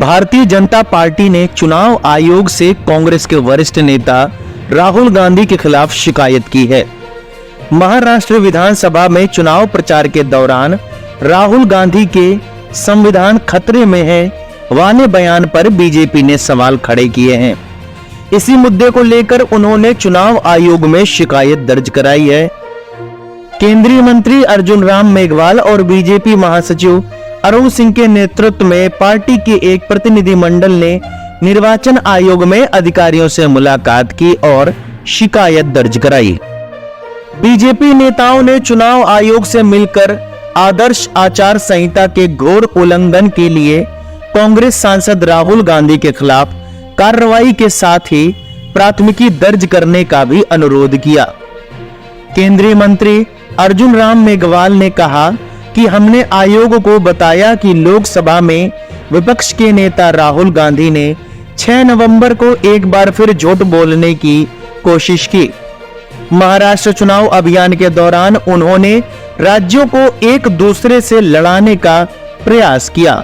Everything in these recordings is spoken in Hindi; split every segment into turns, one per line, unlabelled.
भारतीय जनता पार्टी ने चुनाव आयोग से कांग्रेस के वरिष्ठ नेता राहुल गांधी के खिलाफ शिकायत की है। महाराष्ट्र विधानसभा में चुनाव प्रचार के दौरान राहुल गांधी के संविधान खतरे में है वाले बयान पर बीजेपी ने सवाल खड़े किए हैं। इसी मुद्दे को लेकर उन्होंने चुनाव आयोग में शिकायत दर्ज कराई है। केंद्रीय मंत्री अर्जुन राम मेघवाल और बीजेपी महासचिव अरुण सिंह के नेतृत्व में पार्टी के एक प्रतिनिधिमंडल ने निर्वाचन आयोग में अधिकारियों से मुलाकात की और शिकायत दर्ज कराई। बीजेपी नेताओं ने चुनाव आयोग से मिलकर आदर्श आचार संहिता के घोर उल्लंघन के लिए कांग्रेस सांसद राहुल गांधी के खिलाफ कार्रवाई के साथ ही प्राथमिकी दर्ज करने का भी अनुरोध किया। केंद्रीय मंत्री अर्जुन राम मेघवाल ने कहा कि हमने आयोग को बताया कि लोकसभा में विपक्ष के नेता राहुल गांधी ने 6 नवंबर को एक बार फिर झूठ बोलने की कोशिश की। महाराष्ट्र चुनाव अभियान के दौरान उन्होंने राज्यों को एक दूसरे से लड़ाने का प्रयास किया।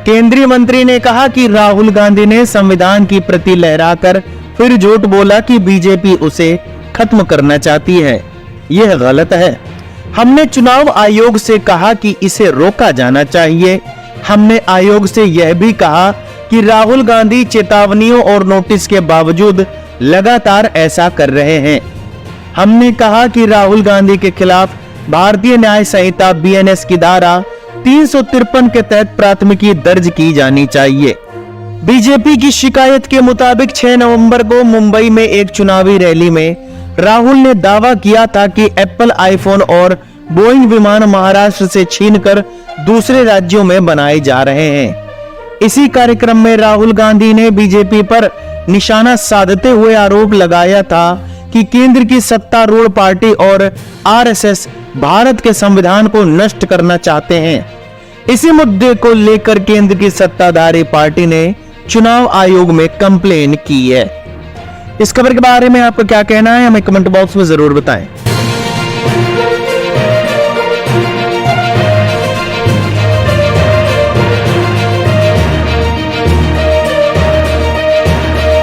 केंद्रीय मंत्री ने कहा कि राहुल गांधी ने संविधान की प्रति लहराकर फिर झूठ बोला कि बीजेपी उसे खत्म करना चाहती है। यह गलत है। हमने चुनाव आयोग से कहा कि इसे रोका जाना चाहिए। हमने आयोग से यह भी कहा कि राहुल गांधी चेतावनियों और नोटिस के बावजूद लगातार ऐसा कर रहे हैं। हमने कहा कि राहुल गांधी के खिलाफ भारतीय न्याय संहिता बीएनएस की धारा 353 के तहत प्राथमिकी दर्ज की जानी चाहिए। बीजेपी की शिकायत के मुताबिक 6 नवंबर को मुंबई में एक चुनावी रैली में राहुल ने दावा किया था कि एप्पल आईफोन और बोइंग विमान महाराष्ट्र से छीनकर दूसरे राज्यों में बनाए जा रहे हैं। इसी कार्यक्रम में राहुल गांधी ने बीजेपी पर निशाना साधते हुए आरोप लगाया था कि केंद्र की सत्तारूढ़ पार्टी और आरएसएस भारत के संविधान को नष्ट करना चाहते हैं। इसी मुद्दे को लेकर केंद्र की सत्ताधारी पार्टी ने चुनाव आयोग में कंप्लेन की है। इस खबर के बारे में आपका क्या कहना है, हमें कमेंट बॉक्स में जरूर बताएं।